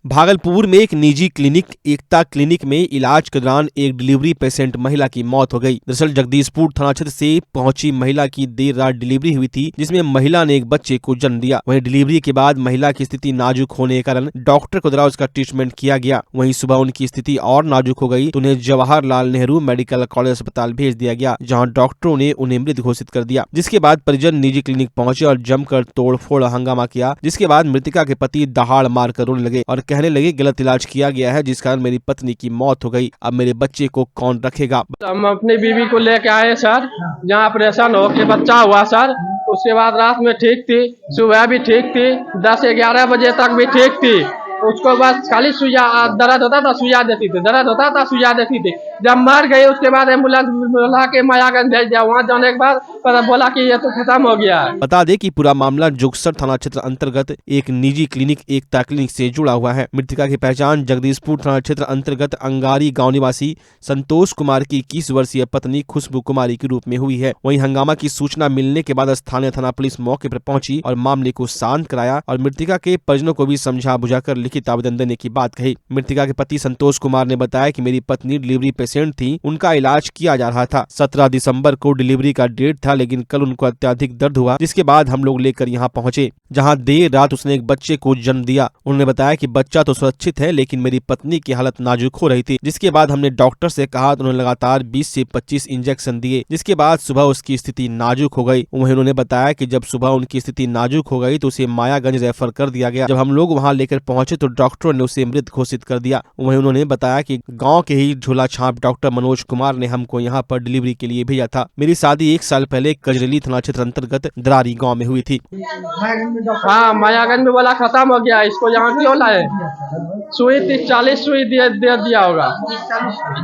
भागलपुर में एक निजी क्लिनिक एकता क्लिनिक में इलाज के दौरान एक डिलीवरी पेशेंट महिला की मौत हो गई। दरअसल जगदीशपुर थाना क्षेत्र से पहुंची महिला की देर रात डिलीवरी हुई थी, जिसमें महिला ने एक बच्चे को जन्म दिया। वहीं डिलीवरी के बाद महिला की स्थिति नाजुक होने के कारण डॉक्टर के द्वारा उसका ट्रीटमेंट किया गया। वहीं सुबह उनकी स्थिति और नाजुक हो गई तो उन्हें जवाहरलाल नेहरू मेडिकल कॉलेज अस्पताल भेज दिया गया, जहाँ डॉक्टरों ने उन्हें मृत घोषित कर दिया। जिसके बाद परिजन निजी क्लिनिक पहुंचे और जमकर तोड़फोड़ हंगामा किया। जिसके बाद मृतका के पति दहाड़ मारकर रोने लगे और कहने लगे गलत इलाज किया गया है, जिस कारण मेरी पत्नी की मौत हो गई। अब मेरे बच्चे को कौन रखेगा। हम अपनी बीवी को लेके आए सर, जहाँ ऑपरेशन हो के बच्चा हुआ सर। उसके बाद रात में ठीक थी, सुबह भी ठीक थी, 10-11 बजे तक भी ठीक थी। उसको बस खाली सुइया दर्द होता था, सुइया देती थी, दर्द होता था, सुइया देती थी। जब मर गई उसके बाद एम्बुलेंस बुला के मायागंज भेज दिया। वहाँ जाने के बाद बोला कि ये तो खत्म हो गया है। बता दें कि पूरा मामला जोगसर थाना क्षेत्र अंतर्गत एक निजी क्लिनिक एकता क्लिनिक से जुड़ा हुआ है। मृतका की पहचान जगदीशपुर थाना क्षेत्र अंतर्गत अंगारी गांव निवासी संतोष कुमार की 21 वर्षीय पत्नी खुशबू कुमारी के रूप में हुई है। वहीं हंगामा की सूचना मिलने के बाद स्थानीय थाना पुलिस मौके पर पहुंची और मामले को शांत कराया और मृतका के परिजनों को भी समझा बुझाकर लिखित आवेदन देने की बात कही। मृतका के पति संतोष कुमार ने बताया कि मेरी पत्नी डिलीवरी पेशेंट थी, उनका इलाज किया जा रहा था। 17 दिसंबर को डिलीवरी का डेट था, लेकिन कल उनको अत्यधिक दर्द हुआ, जिसके बाद हम लोग लेकर यहाँ पहुँचे, जहाँ देर रात उसने एक बच्चे को जन्म दिया। उन्होंने बताया कि बच्चा तो सुरक्षित है, लेकिन मेरी पत्नी की हालत नाजुक हो रही थी। जिसके बाद हमने डॉक्टर से कहा तो उन्होंने लगातार 20 से 25 इंजेक्शन दिए, जिसके बाद सुबह उसकी स्थिति नाजुक हो गई। वहीं उन्होंने बताया कि जब सुबह उनकी स्थिति नाजुक हो गई तो उसे मायागंज रेफर कर दिया गया। जब हम लोग वहाँ लेकर पहुंचे तो डॉक्टरों ने उसे मृत घोषित कर दिया। वहीं उन्होंने बताया कि गांव के ही झोला छाप डॉक्टर मनोज कुमार ने हमको यहां पर डिलीवरी के लिए भेजा था। मेरी शादी 1 साल पहले कजरेली थाना क्षेत्र अंतर्गत दरारी गांव में हुई थी। हाँ, मायागंज में बोला खत्म हो गया, इसको यहाँ क्यों लाए? सुई 40 सुई दे दिया होगा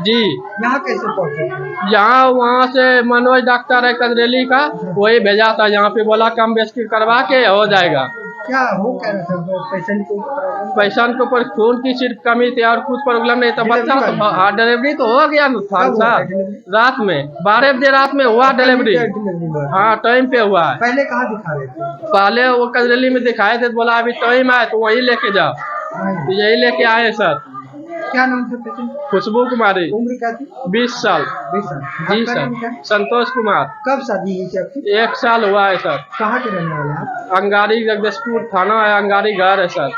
जी। यहाँ कैसे पहुँचे? यहाँ वहाँ से मनोज डॉक्टर है कजरेली का, वही भेजा था। यहाँ पे बोला कम बेसी करवा के हो जाएगा। क्या हो कह रहे थे पेशेंट के ऊपर खून की सिर्फ कमी थी और कुछ प्रॉब्लम नहीं था। बच्चा हाँ डिलीवरी तो हो गया रात में 12 बजे रात में हुआ डिलीवरी। हाँ टाइम पे हुआ है। पहले कहाँ दिखा रहे थे? पहले वो कजरेली में दिखाए थे, बोला अभी टाइम आए तो वही लेके जाओ, तो यही लेके आए सर। क्या नाम था पेशेंट? खुशबू कुमारी। उम्र क्या थी? 20 साल। 20 साल। जी सर। संतोष कुमार। कब शादी हुई थी आपकी? 1 साल हुआ है सर। कहाँ के रहने वाले आप? अंगारी जगदीशपुर थाना है, अंगारी घर है सर।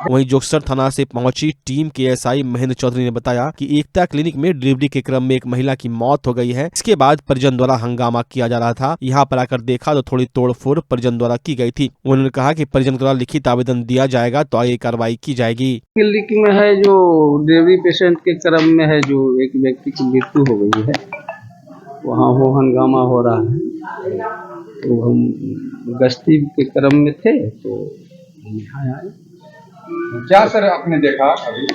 वहीं जोगसर थाना से पहुंची टीम के एसआई महेंद्र चौधरी ने बताया कि एकता क्लिनिक में डिलीवरी के क्रम में एक महिला की मौत हो गई है। इसके बाद परिजन द्वारा हंगामा किया जा रहा था। यहां पर आकर देखा तो थोड़ी तोड़फोड़ परिजन द्वारा की गई थी। उन्होंने कहा कि परिजन द्वारा लिखित आवेदन दिया जाएगा तो आगे कार्रवाई की जाएगी। क्लिनिक में है जो डिलीवरी पेशेंट के क्रम में है, जो एक व्यक्ति की मृत्यु हो गई है, वहाँ वो हंगामा हो रहा है। तो हम गश्ती के क्रम में थे तो यहाँ आए। क्या सर आपने देखा? अभी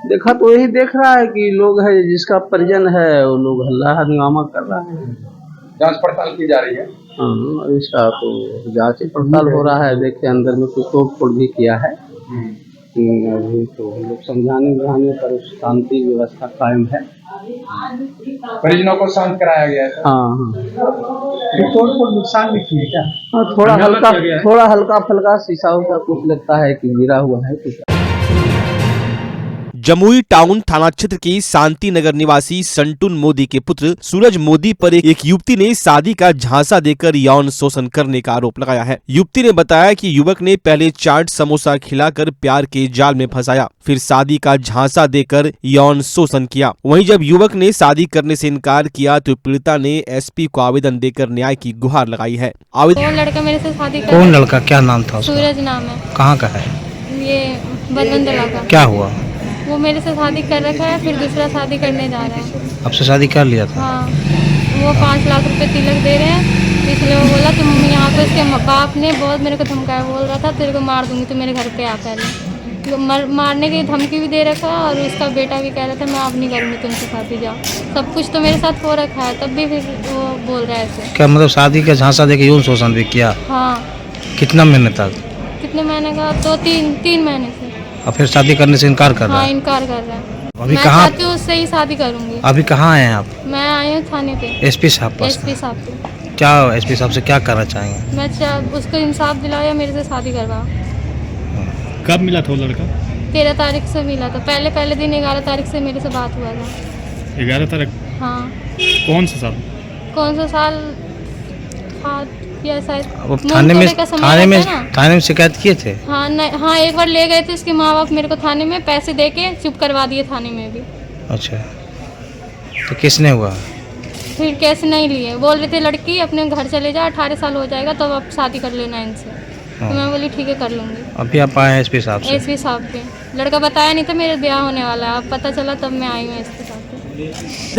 देखा तो यही देख रहा है कि लोग है जिसका परिजन है वो लोग हल्ला हंगामा कर रहा है। जांच पड़ताल की जा रही है। हाँ इसका तो जांच पड़ताल हो रहा है। देखिए अंदर में कोई तोड़-फोड़ भी किया है। अभी तो हम लोग समझाने बुझाने पर शांति व्यवस्था कायम है। परिजनों को शांत कराया गया है। हाँ तोड़-फोड़ नुकसान भी किए क्या? हाँ थोड़ा हल्का फुल्का शीशा उसा कुछ लगता है कि गिरा हुआ है कुछ। जमुई टाउन थाना क्षेत्र की शांति नगर निवासी संटून मोदी के पुत्र सूरज मोदी पर एक युवती ने शादी का झांसा देकर यौन शोषण करने का आरोप लगाया है। युवती ने बताया कि युवक ने पहले चाट समोसा खिलाकर प्यार के जाल में फंसाया, फिर शादी का झांसा देकर यौन शोषण किया। वहीं जब युवक ने शादी करने से इनकार किया तो पीड़िता ने एसपी को आवेदन देकर न्याय की गुहार लगाई है। कौन लड़का मेरे से शादी कर? कौन लड़का? क्या नाम था उसका? सूरज नाम है। कहाँ का है? ये बलवंतला का। क्या हुआ? वो मेरे से शादी कर रखा है, फिर दूसरा शादी करने जा रहा है। आपसे शादी कर लिया था? हाँ, वो 5 लाख रुपए तिलक दे रहे हैं, इसलिए वो बोला तुम यहाँ पे। उसके बाप ने बहुत मेरे को धमकाया, बोल रहा था तेरे को मार दूंगी, तू मेरे घर पे आ पहले। मारने की धमकी भी दे रखा है और उसका बेटा भी कह रहा था मैं अब नहीं करूँगी तुमसे शादी, जाओ। सब कुछ तो मेरे साथ हो रखा है, तब भी फिर वो बोल रहा है ऐसे। क्या मतलब शादी का झांसा देके यौन शोषण भी किया? हाँ। कितना महीने तक? कितने महीने का? 2-3 महीने से। और फिर शादी करने से इनकार कर रहा है? हाँ इनकार कर रहा है। अभी मैं कहाँ? चाहती हूँ उससे ही शादी करूँगी। अभी कहाँ आए हैं आप? मैं आई हूँ थाने पे। एसपी साहब पास? एसपी साहब पे। क्या एसपी साहब से क्या करना चाहेंगे? मैं उसको इंसाफ दिलाओ या मेरे से शादी करवाओ। कब मिला था वो लड़का? 13 तारीख से मिला था। पहले दिन 11 तारीख से मेरे से बात हुआ था। 11 तारीख? हाँ। कौन सा साल? कौन सा साल था या शायद अब थाने में शिकायत किए थे? हाँ, एक बार ले गए थे उसके माँ बाप मेरे को थाने में, पैसे दे के चुप करवा दिए थाने में भी। अच्छा, तो किसने हुआ? फिर कैसे नहीं लिए, बोल रहे थे लड़की अपने घर चले जा, 18 साल हो जाएगा तो आप शादी कर लेना इनसे। तो मैं बोली ठीक है कर लूँगी। अभी आप आए हैं एसपी साहब से? एसपी साहब पे लड़का बताया नहीं था मेरे ब्याह होने वाला है, अब पता चला तब मैं आई हूँ एसपी साहब पे।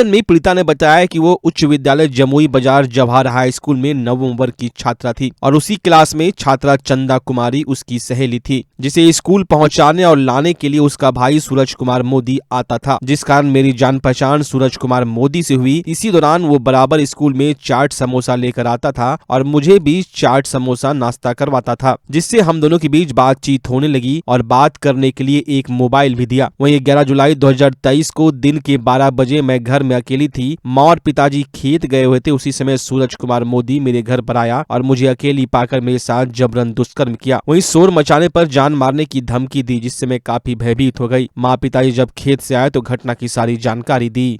में पीड़िता ने बताया कि वो उच्च विद्यालय जमुई बाजार जवाहर हाई स्कूल में 9वीं वर्ग की छात्रा थी और उसी क्लास में छात्रा चंदा कुमारी उसकी सहेली थी, जिसे स्कूल पहुंचाने और लाने के लिए उसका भाई सूरज कुमार मोदी आता था, जिस कारण मेरी जान पहचान सूरज कुमार मोदी से हुई। इसी दौरान वो बराबर स्कूल में चाट समोसा लेकर आता था और मुझे भी चाट समोसा नाश्ता करवाता था, जिससे हम दोनों के बीच बातचीत होने लगी और बात करने के लिए एक मोबाइल भी दिया। वहीं 11 जुलाई 2023 को दिन के 12 बजे मैं घर में अकेली थी। माँ और पिताजी खेत गए हुए थे। उसी समय सूरज कुमार मोदी मेरे घर पर आया और मुझे अकेली पाकर मेरे साथ जबरन दुष्कर्म किया। वहीं शोर मचाने पर जान मारने की धमकी दी, जिससे मैं काफी भयभीत हो गई। माँ पिताजी जब खेत से आए तो घटना की सारी जानकारी दी।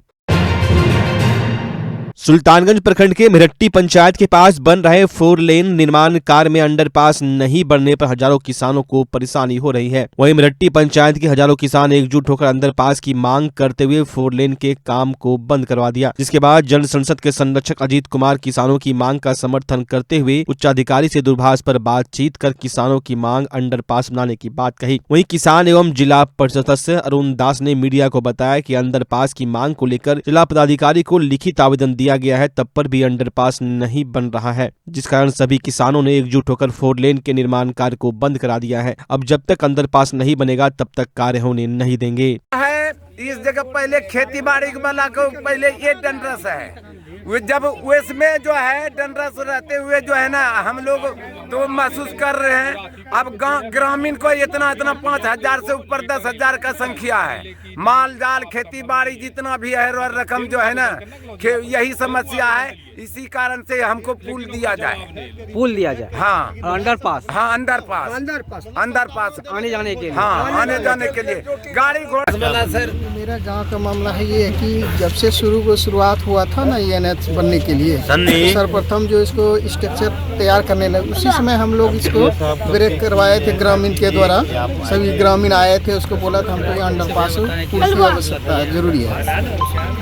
सुल्तानगंज प्रखंड के मिरट्टी पंचायत के पास बन रहे 4 लेन निर्माण कार्य में अंडरपास नहीं बनने पर हजारों किसानों को परेशानी हो रही है। वहीं मिरट्टी पंचायत के हजारों किसान एकजुट होकर अंडरपास की मांग करते हुए 4 लेन के काम को बंद करवा दिया, जिसके बाद जन संसद के संरक्षक अजीत कुमार किसानों की मांग का समर्थन करते हुए उच्चाधिकारी से दूरभाष पर बातचीत कर किसानों की मांग अंडरपास बनाने की बात कही। वहीं किसान एवं जिला परिषद सदस्य अरुण दास ने मीडिया को बताया कि अंडरपास की मांग को लेकर जिला पदाधिकारी को लिखित आवेदन दिया गया है, तब पर भी अंडरपास नहीं बन रहा है, जिस कारण सभी किसानों ने एकजुट होकर 4 लेन के निर्माण कार्य को बंद करा दिया है। अब जब तक अंडरपास नहीं बनेगा तब तक कार्य होने नहीं देंगे। इस जगह पहले खेती बाड़ी वाला को पहले ये डंडरस है, जब उसमें जो है डंडरस रहते हुए जो है ना हम लोग तो महसूस कर रहे हैं। अब ग्रामीण को इतना 5,000 से ऊपर 10,000 का संख्या है। माल जाल खेती बाड़ी जितना भी है रकम जो है ना, यही समस्या है। इसी कारण से हमको पुल दिया जाए। हाँ, अंडरपास। हाँ, अंडरपास आने जाने के लिए। हाँ, आने जाने के लिए गाड़ी घोड़ा। सर मेरा गांव का मामला है ये कि जब से शुरुआत हुआ था ना ये एनएच बनने के लिए, तो सर्वप्रथम जो इसको स्ट्रक्चर तैयार करने लगे, उसी समय हम लोग इसको ब्रेक करवाए थे ग्रामीण के द्वारा। सभी ग्रामीण आए थे, उसको बोला था हमको ये अंडरपास पुल की आवश्यकता है, जरूरी है।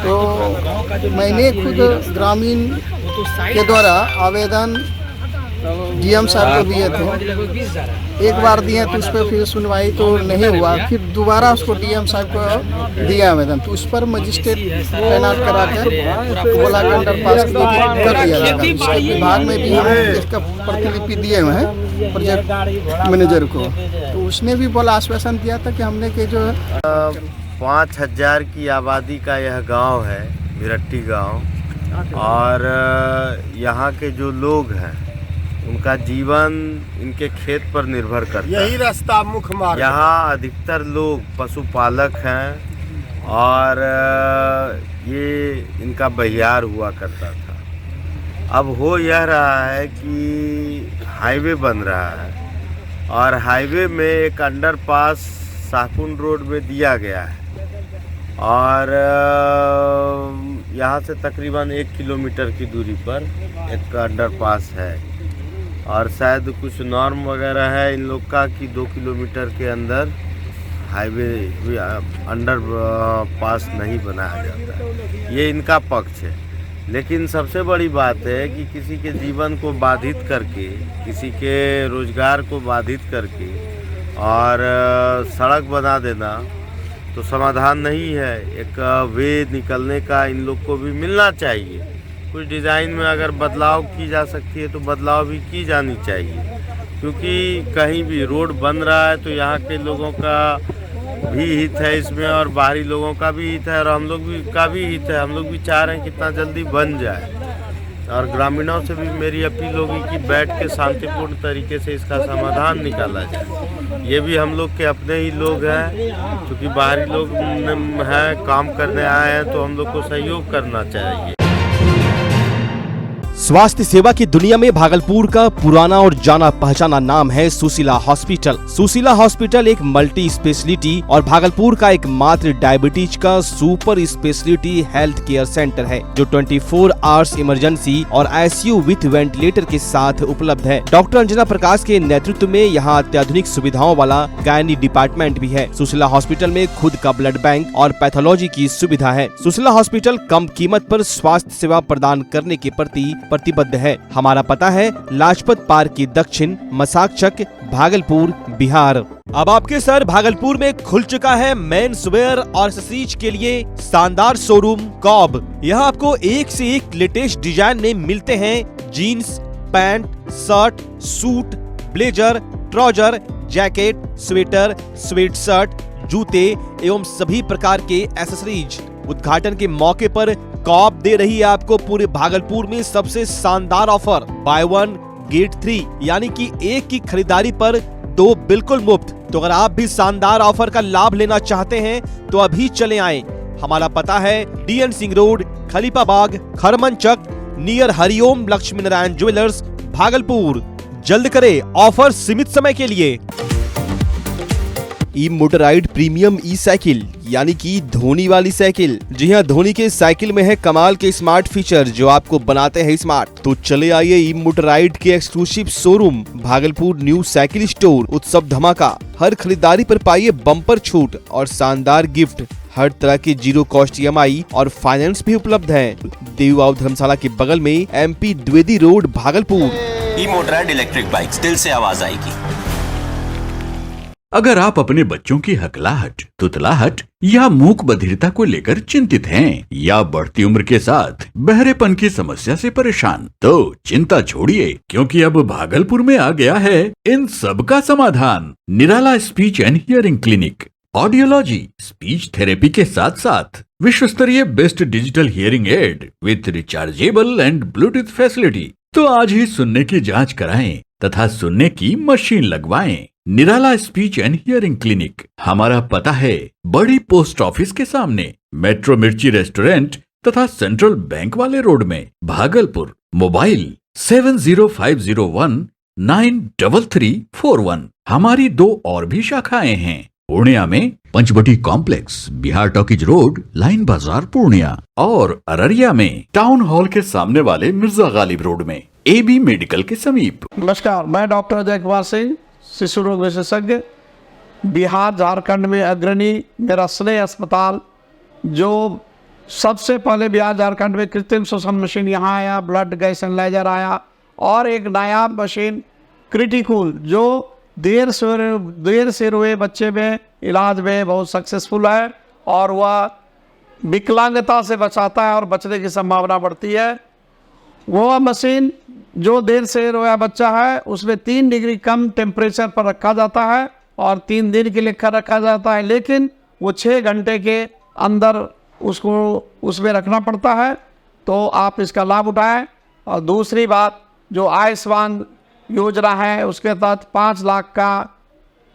तो मैंने खुद ग्रामीण के द्वारा आवेदन डीएम साहब को दिए थे। एक बार दिए तो उस पर फिर सुनवाई तो नहीं हुआ, फिर दोबारा उसको डीएम साहब को दिया आवेदन, तो उस पर मजिस्ट्रेट तैनात करा कर बोला कि अंडरपास कर दिया जाएगा। विभाग में भी हम इसका प्रतिलिपि दिए हुए हैं प्रोजेक्ट मैनेजर को, तो उसने भी बोला, आश्वासन दिया था कि हमने के जो 5,000 की आबादी का यह गांव है, मिरट्टी गांव, और यहाँ के जो लोग हैं उनका जीवन इनके खेत पर निर्भर करता है। यही रास्ता मुख्य मार्ग। यहाँ अधिकतर लोग पशुपालक हैं और ये इनका बहियार हुआ करता था। अब हो यह रहा है कि हाईवे बन रहा है और हाईवे में एक अंडरपास शाहपुर रोड में दिया गया है और यहाँ से तकरीबन 1 किलोमीटर की दूरी पर एक अंडरपास है और शायद कुछ नॉर्म वगैरह है इन लोग का कि 2 किलोमीटर के अंदर हाईवे अंडर पास नहीं बनाया जाता है। ये इनका पक्ष है, लेकिन सबसे बड़ी बात है कि किसी के जीवन को बाधित करके, किसी के रोजगार को बाधित करके और सड़क बना देना तो समाधान नहीं है। एक वे निकलने का इन लोग को भी मिलना चाहिए। कुछ डिज़ाइन में अगर बदलाव की जा सकती है तो बदलाव भी की जानी चाहिए, क्योंकि कहीं भी रोड बन रहा है तो यहाँ के लोगों का भी हित है इसमें और बाहरी लोगों का भी हित है और हम लोग भी का भी हित है। हम लोग भी चाह रहे हैं कितना जल्दी बन जाए और ग्रामीणों से भी मेरी अपील होगी कि बैठ के शांतिपूर्ण तरीके से इसका समाधान निकाला जाए। ये भी हम लोग के अपने ही लोग हैं, क्योंकि बाहरी लोग हैं, काम करने आए हैं तो हम लोग को सहयोग करना चाहिए। स्वास्थ्य सेवा की दुनिया में भागलपुर का पुराना और जाना पहचाना नाम है सुशीला हॉस्पिटल। सुशीला हॉस्पिटल एक मल्टी स्पेशलिटी और भागलपुर का एकमात्र डायबिटीज का super speciality health care centre है, जो 24 आवर्स इमरजेंसी और आईसीयू विथ वेंटिलेटर के साथ उपलब्ध है। डॉक्टर अंजना प्रकाश के नेतृत्व में यहाँ अत्याधुनिक सुविधाओं वाला गायनी डिपार्टमेंट भी है। सुशीला हॉस्पिटल में खुद का ब्लड बैंक और पैथोलॉजी की सुविधा है। सुशीला हॉस्पिटल कम कीमत पर स्वास्थ्य सेवा प्रदान करने के प्रति प्रतिबद्ध है। हमारा पता है लाजपत पार्क की दक्षिण, मसाकचक, भागलपुर, बिहार। अब आपके सर भागलपुर में खुल चुका है मेंस वेयर और एक्सेसरीज के लिए शानदार शोरूम कॉब। यहाँ आपको एक से एक लेटेस्ट डिजाइन में मिलते हैं jeans, pant, shirt, suit, blazer, trouser, jacket, sweater, sweat shirt, जूते एवं सभी प्रकार के एक्सेसरीज। उद्घाटन के मौके पर कॉप दे रही है आपको पूरे भागलपुर में सबसे शानदार ऑफर, बाय 1 गेट 3, यानी कि एक की खरीदारी पर 2 बिल्कुल मुफ्त। तो अगर आप भी शानदार ऑफर का लाभ लेना चाहते हैं तो अभी चले आएं। हमारा पता है DN Singh road, Khalifabagh, Kharmanchak, near Hariom Lakshmi Narayan jewellers, Bhagalpur. जल्द करें, ऑफर सीमित समय के लिए। ई मोटराइड प्रीमियम ई साइकिल यानी कि धोनी वाली साइकिल। जी हाँ, धोनी के साइकिल में है कमाल के स्मार्ट फीचर जो आपको बनाते हैं स्मार्ट। तो चले आइए ई मोटराइड के exclusive showroom Bhagalpur new cycle store. उत्सव धमाका, हर खरीदारी पर पाइए बम्पर छूट और शानदार गिफ्ट। हर तरह की 0 कॉस्ट EMI और फाइनेंस भी उपलब्ध है। देव धर्मशाला के बगल में MP द्विवेदी रोड, भागलपुर। ई मोटराइड इलेक्ट्रिक बाइक्स, दिल से आवाज आएगी। अगर आप अपने बच्चों की हकलाहट, तुतलाहट या मूक बधिरता को लेकर चिंतित हैं या बढ़ती उम्र के साथ बहरेपन की समस्या से परेशान, तो चिंता छोड़िए, क्योंकि अब भागलपुर में आ गया है इन सब का समाधान। Nirala speech and hearing clinic. Audiology, speech therapy के साथ साथ विश्व स्तरीय best digital hearing aid with rechargeable and Bluetooth facility. तो आज ही सुनने की जांच कराएं तथा सुनने की मशीन लगवाएं। निराला स्पीच एंड हियरिंग क्लिनिक। हमारा पता है बड़ी पोस्ट ऑफिस के सामने, मेट्रो मिर्ची रेस्टोरेंट तथा सेंट्रल बैंक वाले रोड में, भागलपुर। मोबाइल 7050193341। हमारी 2 और भी शाखाएं हैं, पूर्णिया में Panchvati complex, Bihar talkies road, line Bazar, Purnia, और अररिया में टाउन हॉल के सामने वाले मिर्जा गालिब रोड में, AB मेडिकल के समीप। नमस्कार, मैं डॉक्टर अजय कुमार सिंह, शिशु रोग विशेषज्ञ, बिहार झारखंड में अग्रणी। मेरा स्नेह अस्पताल जो सबसे पहले बिहार झारखंड में कृत्रिम श्वसन मशीन यहाँ आया, ब्लड गैस एनालाइजर आया, और एक नायाब मशीन क्रिटिकल जो देर से हुए बच्चे में इलाज में बहुत सक्सेसफुल है, और वह विकलांगता से बचाता है और बचने की संभावना बढ़ती है। वो मशीन जो देर से रोया बच्चा है उसमें 3 डिग्री कम टेम्परेचर पर रखा जाता है और 3 दिन के लिए रखा जाता है, लेकिन वो 6 घंटे के अंदर उसको उसमें रखना पड़ता है। तो आप इसका लाभ उठाएं। और दूसरी बात, जो आयुष्मान योजना है उसके तहत 5 लाख का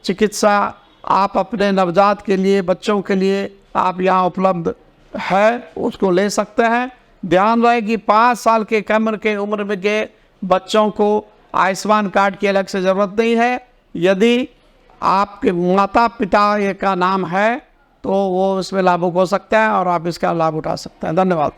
चिकित्सा आप अपने नवजात के लिए, बच्चों के लिए आप यहाँ उपलब्ध है, उसको ले सकते हैं। ध्यान रहे कि 5 साल के कम के उम्र में के बच्चों को आयुष्मान कार्ड की अलग से ज़रूरत नहीं है। यदि आपके माता पिता का नाम है तो वो इसमें लाभुक हो सकता है और आप इसका लाभ उठा सकते हैं। धन्यवाद।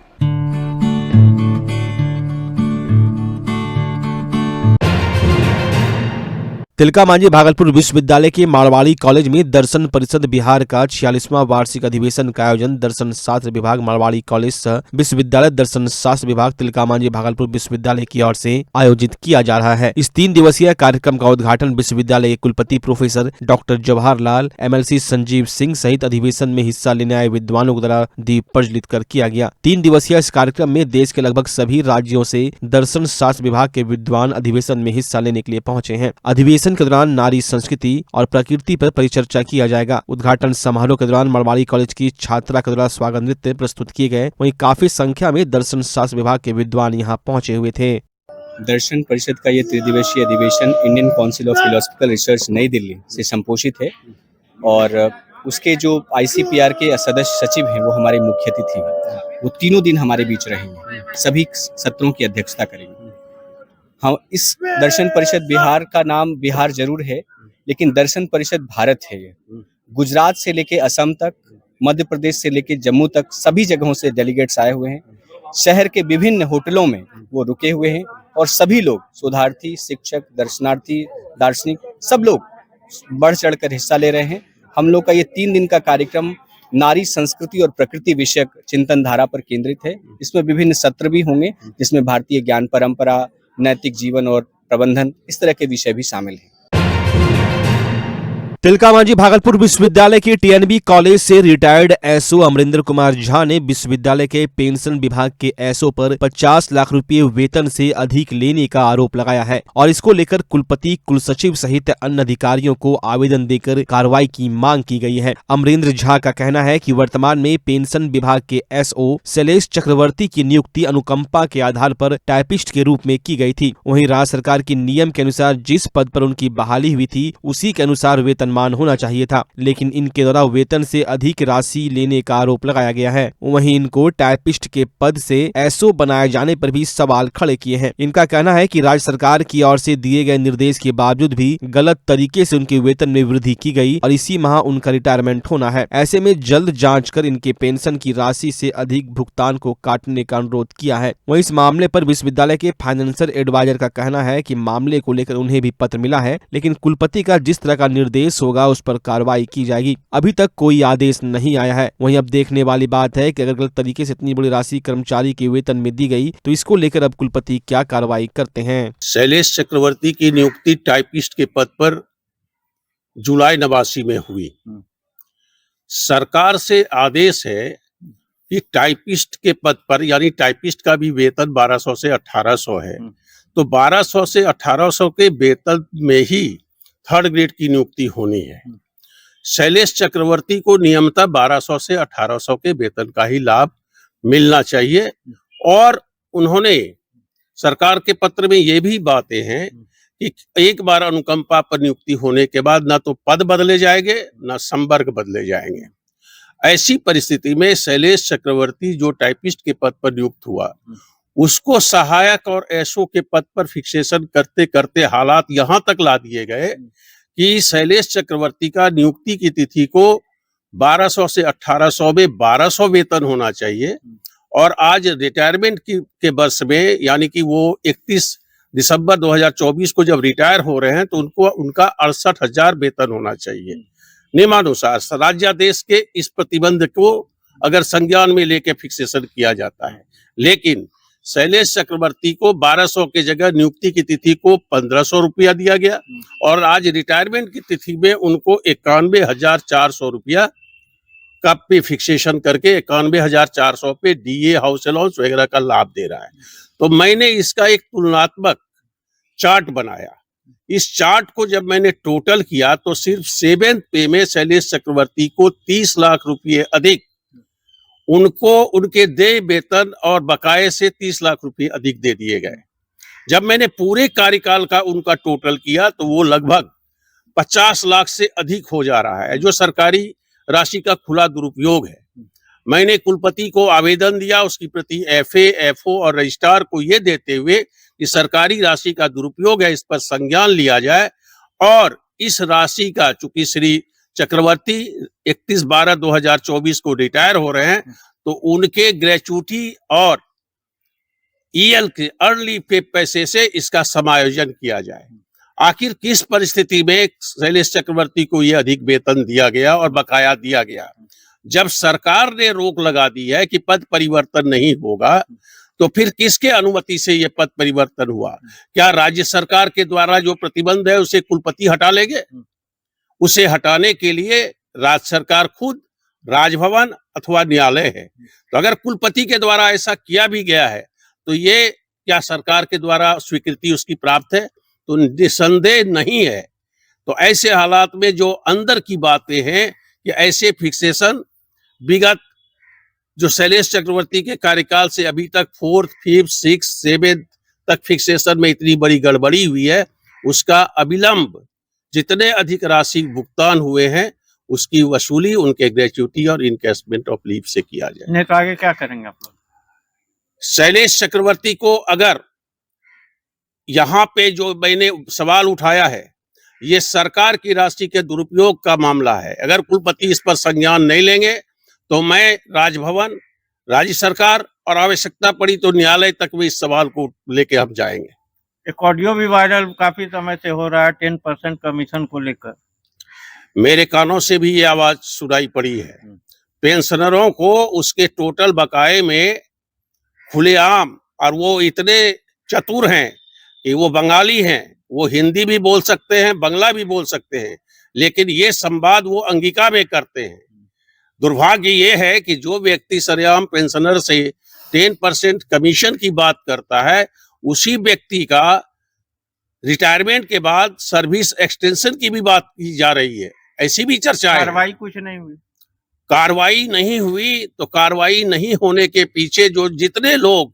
तिलका मांझी भागलपुर विश्वविद्यालय के मारवाड़ी कॉलेज में दर्शन परिषद बिहार का 46वां वार्षिक अधिवेशन का आयोजन दर्शन शास्त्र विभाग मारवाड़ी कॉलेज सह विश्वविद्यालय दर्शन शास्त्र विभाग तिलका मांझी भागलपुर विश्वविद्यालय की ओर से आयोजित किया जा रहा है। इस 3 दिवसीय कार्यक्रम का उद्घाटन विश्वविद्यालय के कुलपति professor doctor Jawahar Lal MLC Sanjeev Singh सहित अधिवेशन में हिस्सा लेने आए विद्वानों द्वारा दीप प्रज्वलित कर किया गया। 3 दिवसीय इस कार्यक्रम में देश के लगभग सभी राज्यों से दर्शन शास्त्र विभाग के विद्वान अधिवेशन में हिस्सा लेने के लिए पहुंचे हैं। अधिवेशन के दौरान नारी संस्कृति और प्रकृति पर परिचर्चा किया जाएगा। उद्घाटन समारोह के दौरान मारवाड़ी कॉलेज की छात्रा के द्वारा स्वागत नृत्य प्रस्तुत किए गए। वहीं काफी संख्या में दर्शन शास्त्र विभाग के विद्वान यहां पहुंचे हुए थे। दर्शन परिषद का ये 3 दिवसीय अधिवेशन Indian council of philosophical research नई दिल्ली से संपोषित है और उसके जो ICPR के सदस्य सचिव हैं वो हमारे मुख्य अतिथि हैं। वो तीनों दिन हमारे बीच रहेंगे, सभी सत्रों की अध्यक्षता करेंगे। हाँ, इस दर्शन परिषद बिहार का नाम बिहार जरूर है, लेकिन दर्शन परिषद भारत है ये। गुजरात से लेके असम तक, मध्य प्रदेश से लेके जम्मू तक सभी जगहों से डेलीगेट्स आए हुए हैं। शहर के विभिन्न होटलों में वो रुके हुए हैं और सभी लोग शोधार्थी, शिक्षक, दर्शनार्थी, दार्शनिक सब लोग बढ़ चढ़कर हिस्सा ले रहे हैं। हम लोग का ये 3 दिन का कार्यक्रम नारी, संस्कृति और प्रकृति विषयक चिंतन धारा पर केंद्रित है। इसमें विभिन्न सत्र भी होंगे, जिसमें भारतीय ज्ञान परंपरा, नैतिक जीवन और प्रबंधन, इस तरह के विषय भी शामिल हैं। तिलका मांझी भागलपुर विश्वविद्यालय के टीएनबी कॉलेज से रिटायर्ड एसओ अमरिंदर कुमार झा ने विश्वविद्यालय के पेंशन विभाग के एसओ पर 50 लाख रुपए वेतन से अधिक लेने का आरोप लगाया है और इसको लेकर कुलपति, कुलसचिव सहित अन्य अधिकारियों को आवेदन देकर कार्रवाई की मांग की गई है। अमरिंदर झा का कहना है कि वर्तमान में पेंशन विभाग के एसओ शैलेश चक्रवर्ती की नियुक्ति अनुकंपा के आधार पर टाइपिस्ट के रूप में की गई थी। वहीं राज्य सरकार के नियम के अनुसार जिस पद पर उनकी बहाली हुई थी उसी के अनुसार वेतन होना चाहिए था, लेकिन इनके द्वारा वेतन से अधिक राशि लेने का आरोप लगाया गया है। वहीं इनको टाइपिस्ट के पद से एसओ बनाए जाने पर भी सवाल खड़े किए हैं। इनका कहना है कि राज्य सरकार की ओर से दिए गए निर्देश के बावजूद भी गलत तरीके से उनके वेतन में वृद्धि की गई और इसी माह उनका रिटायरमेंट होना है। ऐसे में जल्द जांच कर इनके पेंशन की राशि से अधिक भुगतान को काटने का अनुरोध किया है। वहीं इस मामले पर विश्वविद्यालय के फाइनेंशियल एडवाइजर का कहना है कि मामले को लेकर उन्हें भी पत्र मिला है, लेकिन कुलपति का जिस तरह का निर्देश होगा उस पर कार्रवाई की जाएगी। अभी तक कोई आदेश नहीं आया है। वहीं अब देखने वाली बात है कि अगर गलत तरीके से इतनी बड़ी राशि कर्मचारी के वेतन में दी गई तो इसको लेकर अब कुलपति क्या कार्रवाई करते हैं। शैलेश चक्रवर्ती की नियुक्ति टाइपिस्ट के पद पर जुलाई 89 में हुई। सरकार से आदेश है कि टाइपिस्ट के पद पर, यानी टाइपिस्ट का भी वेतन 1200 से 1800 है, तो 1200 से 1800 के वेतन में ही थर्ड ग्रेड की नियुक्ति होनी है। शैलेश चक्रवर्ती को नियमतः 1200 से 1800 के वेतन का ही लाभ मिलना चाहिए और उन्होंने सरकार के पत्र में ये भी बातें हैं कि एक बार अनुकंपा पर नियुक्ति होने के बाद ना तो पद बदले जाएंगे ना संवर्ग बदले जाएंगे। ऐसी परिस्थिति में शैलेश चक्रवर्ती जो टाइपिस्ट के पद पर नियुक्त हुआ, उसको सहायक और एसओ के पद पर फिक्सेशन करते करते हालात यहां तक ला दिए गए कि शैलेश चक्रवर्ती का नियुक्ति की तिथि को 1200 से 1800 में 1200 वेतन होना चाहिए और आज रिटायरमेंट के वर्ष में, यानी कि वो 31 दिसंबर 2024 को जब रिटायर हो रहे हैं तो उनको उनका 68,000 वेतन होना चाहिए। नियमानुसार राज्यादेश के इस प्रतिबंध को अगर संज्ञान में लेके फिक्सेशन किया जाता है, लेकिन शैलेश चक्रवर्ती को 1200 के जगह नियुक्ति की तिथि को 1500 रुपया दिया गया और आज रिटायरमेंट की तिथि में उनको 91,400 रुपया का पे फिक्सेशन करके 91,400 पे डीए, हाउस अलाउंस वगैरह का लाभ दे रहा है। तो मैंने इसका एक तुलनात्मक चार्ट बनाया। इस चार्ट को जब मैंने टोटल किया तो सिर्फ 7th पे में शैलेश चक्रवर्ती को 30 लाख रुपये अधिक उनको उनके देय वेतन और बकाये से 30 लाख रुपए अधिक दे दिए गए। जब मैंने पूरे कार्यकाल का उनका टोटल किया तो वो लगभग 50 लाख से अधिक हो जा रहा है, जो सरकारी राशि का खुला दुरुपयोग है। मैंने कुलपति को आवेदन दिया, उसकी प्रति एफए, एफओ और रजिस्ट्रार को ये देते हुए कि सरकारी राशि का दुरुपयोग है, इस पर संज्ञान लिया जाए और इस राशि का, चूंकि श्री चक्रवर्ती 31/12/2024 को रिटायर हो रहे हैं, तो उनके ग्रेचुटी और ईएल के अर्ली पे पैसे से इसका समायोजन किया जाए। आखिर किस परिस्थिति में शैलेश चक्रवर्ती को यह अधिक वेतन दिया गया और बकाया दिया गया? जब सरकार ने रोक लगा दी है कि पद परिवर्तन नहीं होगा, तो फिर किसके अनुमति से यह पद परिवर्तन हुआ? क्या राज्य सरकार के द्वारा जो प्रतिबंध है उसे कुलपति हटा लेंगे? उसे हटाने के लिए राज्य सरकार खुद राजभवन अथवा न्यायालय है। तो अगर कुलपति के द्वारा ऐसा किया भी गया है तो ये क्या सरकार के द्वारा स्वीकृति उसकी प्राप्त है? तो निसंदेह नहीं है। तो ऐसे हालात में जो अंदर की बातें हैं कि ऐसे फिक्सेशन विगत जो शैलेश चक्रवर्ती के कार्यकाल से अभी तक 4th, 5th, 6th, 7th तक फिक्सेशन में इतनी बड़ी गड़बड़ी हुई है, उसका अविलंब जितने अधिक राशि भुगतान हुए हैं उसकी वसूली उनके ग्रेच्युटी और इनकैशमेंट ऑफ लीव से किया जाए। नहीं तो आगे क्या करेंगे आप लोग? शैलेश चक्रवर्ती को अगर यहाँ पे जो मैंने सवाल उठाया है ये सरकार की राशि के दुरुपयोग का मामला है। अगर कुलपति इस पर संज्ञान नहीं लेंगे तो मैं राजभवन, राज्य सरकार और आवश्यकता पड़ी तो न्यायालय तक भी इस सवाल को लेके हम जाएंगे। एक ऑडियो भी वायरल काफी समय से हो रहा है 10% कमीशन को लेकर। मेरे कानों से भी ये आवाज सुनाई पड़ी है। पेंशनरों को उसके टोटल बकाये में खुलेआम, और वो इतने चतुर हैं कि वो बंगाली हैं, वो हिंदी भी बोल सकते हैं, बंगला भी बोल सकते हैं, लेकिन ये संवाद वो अंगिका में करते हैं। दुर्भाग्य ये है कि जो व्यक्ति सरेआम पेंशनर से 10% कमीशन की बात करता है, उसी व्यक्ति का रिटायरमेंट के बाद सर्विस एक्सटेंशन की भी बात की जा रही है। ऐसी भी चर्चा है। कार्रवाई कुछ नहीं हुई। कार्रवाई नहीं हुई तो कार्रवाई नहीं होने के पीछे जो जितने लोग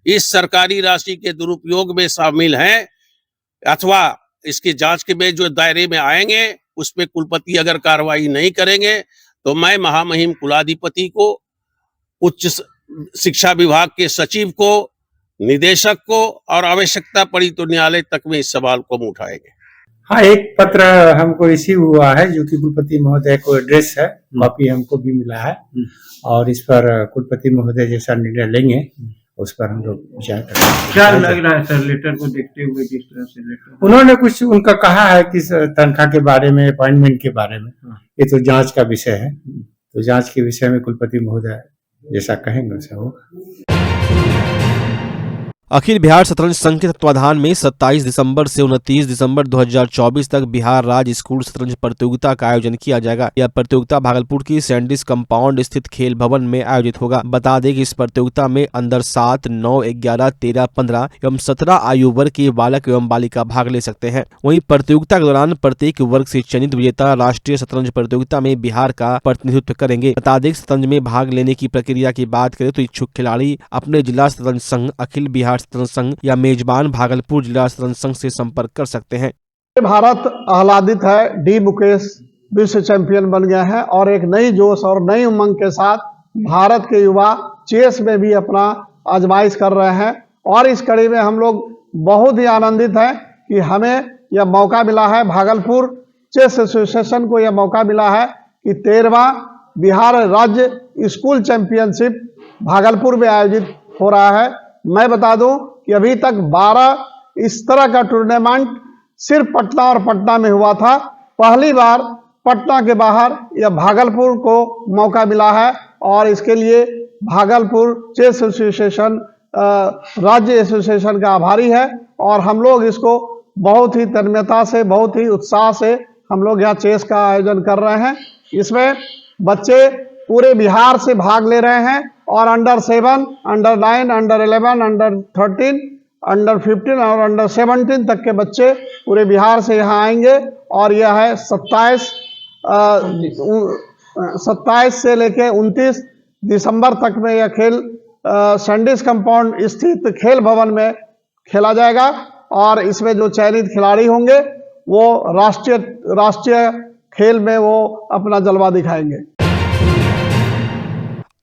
इस सरकारी राशि के दुरुपयोग में शामिल हैं अथवा इसकी जांच के में जो दायरे में आएंगे, उस पे कुलपति अगर कार्रवाई नहीं करेंगे तो मैं महामहिम कुलाधिपति को, उच्च शिक्षा विभाग के सचिव को, निदेशक को और आवश्यकता पड़ी तो न्यायालय तक में इस सवाल को हम उठाएंगे। हाँ, एक पत्र हमको रिसीव हुआ है जो कि कुलपति महोदय को एड्रेस है, कॉपी हमको भी मिला है और इस पर कुलपति महोदय जैसा निर्णय लेंगे उस पर हम लोग विचार करेंगे। क्या लग रहा है सर लेटर को देखते हुए, जिस तरह से लेटर उन्होंने कुछ उनका कहा है कि तनख्वाह के बारे में, अपॉइंटमेंट के बारे में, ये तो जांच का विषय है, तो जांच के विषय में कुलपति महोदय जैसा कहेंगे वैसा होगा। अखिल बिहार शतरंज संघ के तत्वाधान में 27 दिसंबर से 29 दिसंबर 2024 तक बिहार राज्य स्कूल शतरंज प्रतियोगिता का आयोजन किया जाएगा। यह प्रतियोगिता भागलपुर की सैंडिस कंपाउंड स्थित खेल भवन में आयोजित होगा। बता दें कि इस प्रतियोगिता में अंडर 7, 9, 11, 13, 15 एवं 17 आयु वर्ग के बालक एवं बालिका भाग ले सकते हैं। वहीं प्रतियोगिता के दौरान प्रत्येक वर्ग से चयनित विजेता राष्ट्रीय शतरंज प्रतियोगिता में बिहार का प्रतिनिधित्व करेंगे। बता दें शतरंज में भाग लेने की प्रक्रिया की बात करें तो इच्छुक खिलाड़ी अपने जिला शतरंज संघ, अखिल बिहार शतरंज संघ या मेजबान भागलपुर जिला शतरंज संघ से संपर्क कर सकते हैं। भारत आह्लादित है, डी मुकेश विश्व चैंपियन बन गया है और एक नई जोश और नई उमंग के साथ भारत के युवा चेस में भी अपना आजमाइश कर रहे हैं और इस कड़ी में हम लोग बहुत ही आनंदित हैं कि हमें यह मौका मिला है, भागलपुर चेस एसोसिएशन को यह मौका मिला है कि 13वां बिहार राज्य स्कूल चैंपियनशिप भागलपुर में आयोजित हो रहा है। मैं बता दूं कि अभी तक 12 इस तरह का टूर्नामेंट सिर्फ पटना और पटना में हुआ था। पहली बार पटना के बाहर यह भागलपुर को मौका मिला है और इसके लिए भागलपुर चेस एसोसिएशन राज्य एसोसिएशन का आभारी है और हम लोग इसको बहुत ही तन्मयता से, बहुत ही उत्साह से हम लोग यहाँ चेस का आयोजन कर रहे हैं। इसमें बच्चे पूरे बिहार से भाग ले रहे हैं और under 7, under 9, under 11, under 13, under 15 और अंडर 17 तक के बच्चे पूरे बिहार से यहाँ आएंगे और यह है 27 से लेके 29 दिसंबर तक में यह खेल सैंडिस कंपाउंड स्थित खेल भवन में खेला जाएगा और इसमें जो चयनित खिलाड़ी होंगे वो राष्ट्रीय खेल में वो अपना जलवा दिखाएंगे।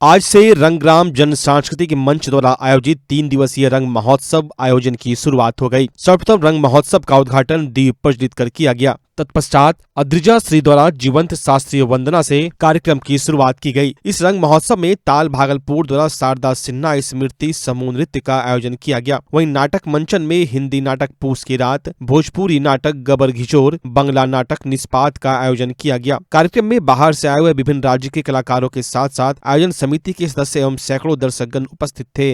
आज से रंगग्राम जन सांस्कृतिक मंच द्वारा आयोजित 3 दिवसीय रंग महोत्सव आयोजन की शुरुआत हो गई। सर्वप्रथम रंग महोत्सव का उद्घाटन दीप प्रज्वलित कर किया गया। तत्पश्चात अद्रिजा श्री द्वारा जीवंत शास्त्रीय वंदना से कार्यक्रम की शुरुआत की गई। इस रंग महोत्सव में ताल भागलपुर द्वारा शारदा सिन्हा स्मृति समूह नृत्य का आयोजन किया गया। वहीं नाटक मंचन में हिंदी नाटक पूस की रात, भोजपुरी नाटक गबर घिचोर, बंगला नाटक निष्पात का आयोजन किया गया। कार्यक्रम में बाहर से आए हुए विभिन्न राज्य के कलाकारों के साथ साथ आयोजन समिति के सदस्य एवं सैकड़ों दर्शकगण उपस्थित थे।